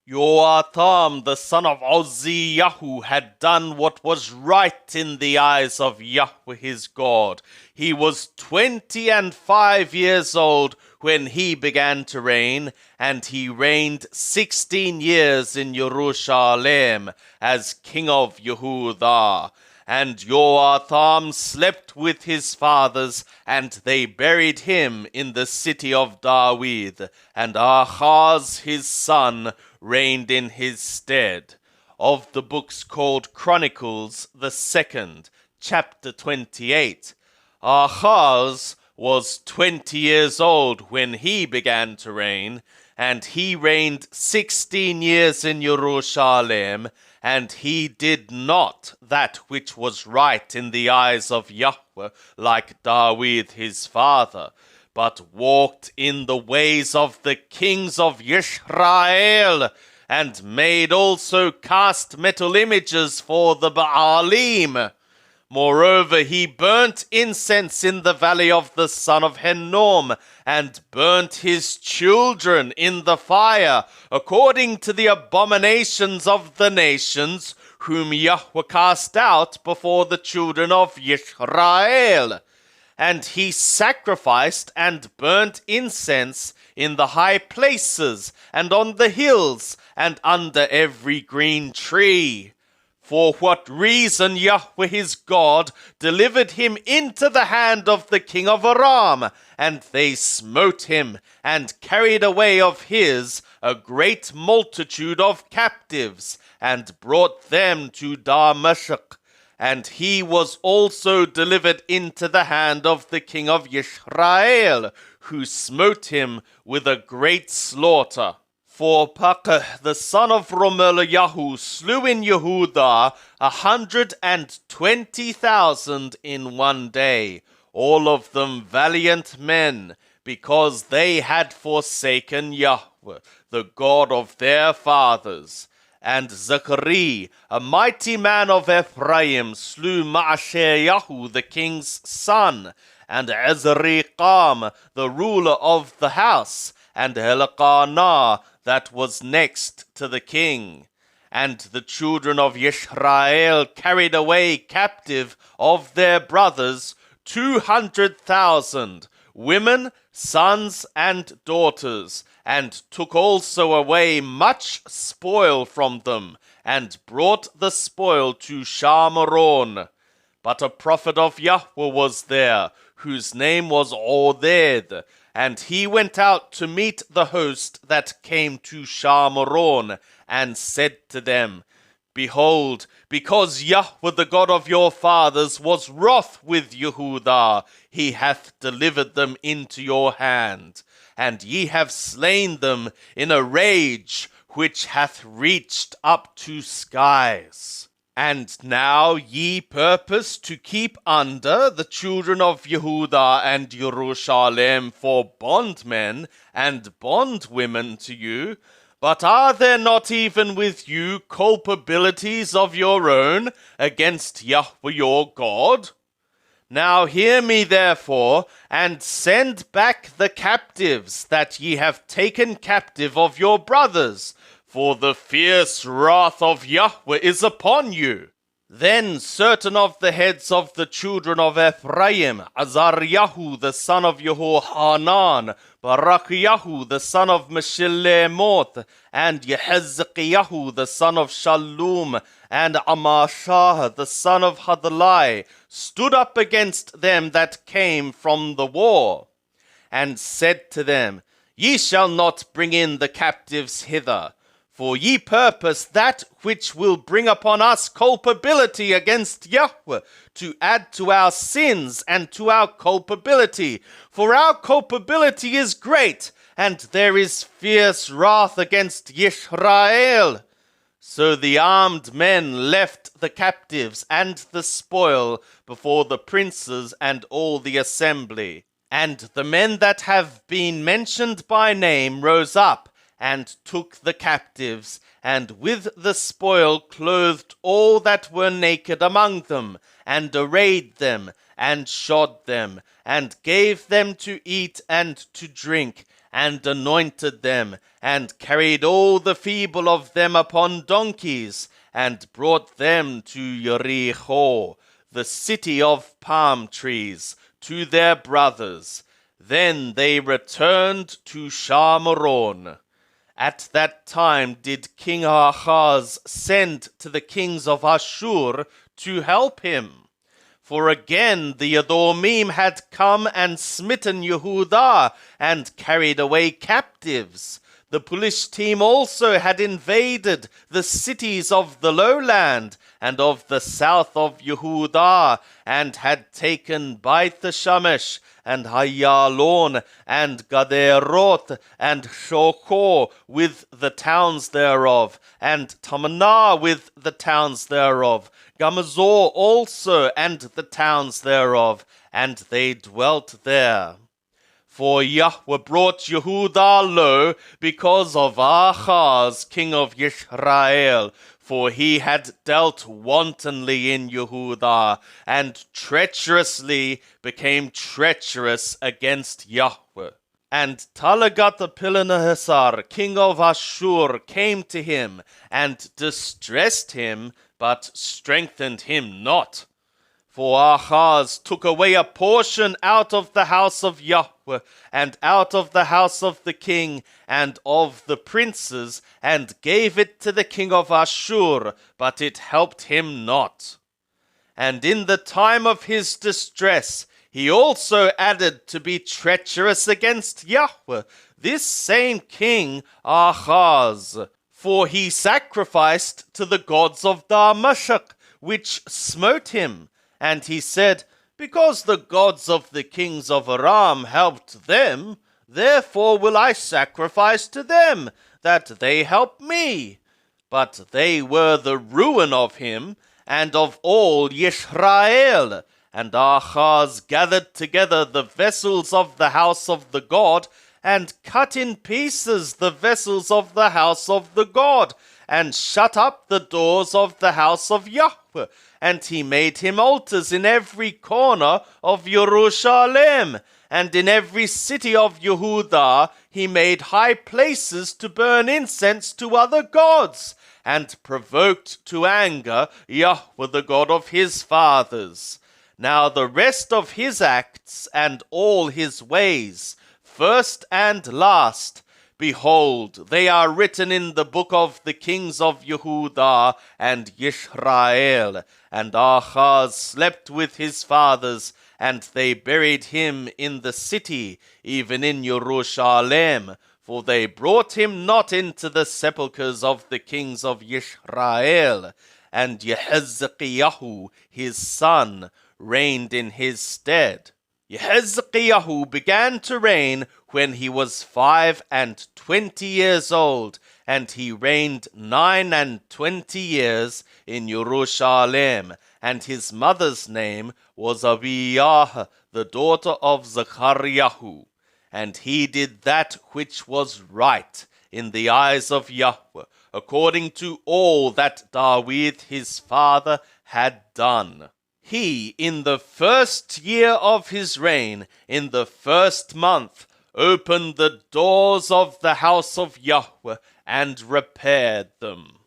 Joatham, the son of Uzziyahu, had done what was right in the eyes of Yahweh his God. He was 25 years old when he began to reign, and he reigned 16 years in Jerusalem as king of Yehudah. And Joatham slept with his fathers, and they buried him in the city of David. And Ahaz his son reigned in his stead. Of the books called Chronicles, the second, chapter 28. Ahaz was 20 years old when he began to reign, and he reigned 16 years in Jerusalem, and he did not that which was right in the eyes of Yahweh, like David his father, but walked in the ways of the kings of Israel, and made also cast metal images for the Baalim. Moreover, he burnt incense in the valley of the son of Hinnom, and burnt his children in the fire, according to the abominations of the nations, whom Yahweh cast out before the children of Israel. And he sacrificed and burnt incense in the high places, and on the hills, and under every green tree. For what reason Yahweh his God delivered him into the hand of the king of Aram, and they smote him, and carried away of his a great multitude of captives, and brought them to Damascus. And he was also delivered into the hand of the king of Israel, who smote him with a great slaughter. For Pekah, the son of Romeliahu, slew in Yehudah 120,000 in one day, all of them valiant men, because they had forsaken Yahweh, the God of their fathers. And Zechari, a mighty man of Ephraim, slew Maasheyahu, the king's son, and Azrikam, the ruler of the house, and Elkanah, that was next to the king. And the children of Israel carried away captive of their brothers 200,000, women, sons, and daughters, and took also away much spoil from them, and brought the spoil to Shamaron. But a prophet of Yahweh was there, whose name was Oded, and he went out to meet the host that came to Shamaron, and said to them, Behold, because Yahweh the God of your fathers was wroth with Yehudah, he hath delivered them into your hand, and ye have slain them in a rage which hath reached up to skies. And now ye purpose to keep under the children of Yehudah and Jerusalem for bondmen and bondwomen to you. But are there not even with you culpabilities of your own against Yahweh your God? Now hear me therefore, and send back the captives that ye have taken captive of your brothers, for the fierce wrath of Yahweh is upon you. Then certain of the heads of the children of Ephraim, Azariahu the son of Jehohanan, Barachiahu the son of Meshilemoth, and Yehezkiahu the son of Shallum, and Amashah the son of Hadlai, stood up against them that came from the war, and said to them, Ye shall not bring in the captives hither, for ye purpose that which will bring upon us culpability against Yahweh, to add to our sins and to our culpability. For our culpability is great, and there is fierce wrath against Israel. So the armed men left the captives and the spoil before the princes and all the assembly. And the men that have been mentioned by name rose up, and took the captives, and with the spoil clothed all that were naked among them, and arrayed them, and shod them, and gave them to eat and to drink, and anointed them, and carried all the feeble of them upon donkeys, and brought them to Jericho, the city of palm trees, to their brothers. Then they returned to Shamaron. At that time did King Ahaz send to the kings of Ashur to help him. For again the Edomim had come and smitten Yehudah and carried away captives. The Philistine also had invaded the cities of the lowland and of the south of Yehudah, and had taken Beit Shemesh and Hayalon and Gaderot and Shoko with the towns thereof, and Tamnah with the towns thereof, Gamazor also and the towns thereof, and they dwelt there. For Yahweh brought Yehudah low because of Ahaz, king of Israel, for he had dealt wantonly in Yehudah, and treacherously became treacherous against Yahweh. And Talagat-Pileser, king of Ashur, came to him, and distressed him, but strengthened him not. For Ahaz took away a portion out of the house of Yahweh, and out of the house of the king, and of the princes, and gave it to the king of Ashur, but it helped him not. And in the time of his distress, he also added to be treacherous against Yahweh, this same king Ahaz. For he sacrificed to the gods of Damascus, which smote him. And he said, because the gods of the kings of Aram helped them, therefore will I sacrifice to them, that they help me. But they were the ruin of him, and of all Yisrael. And Ahaz gathered together the vessels of the house of the God, and cut in pieces the vessels of the house of the God, and shut up the doors of the house of Yahweh. And he made him altars in every corner of Jerusalem, and in every city of Yehudah he made high places to burn incense to other gods, and provoked to anger Yahweh the God of his fathers. Now the rest of his acts and all his ways, first and last, behold, they are written in the book of the kings of Yehudah and Yisrael. And Ahaz slept with his fathers, and they buried him in the city, even in Jerusalem. For they brought him not into the sepulchres of the kings of Yisrael. And Jehezekiah, his son, reigned in his stead. Jehezekiah began to reign when he was 25 years old, and he reigned 29 years in Jerusalem. And his mother's name was Abiyah, the daughter of Zechariah. And he did that which was right in the eyes of Yahweh, according to all that David his father had done. He, in the first year of his reign, in the first month, opened the doors of the house of Yahweh and repaired them.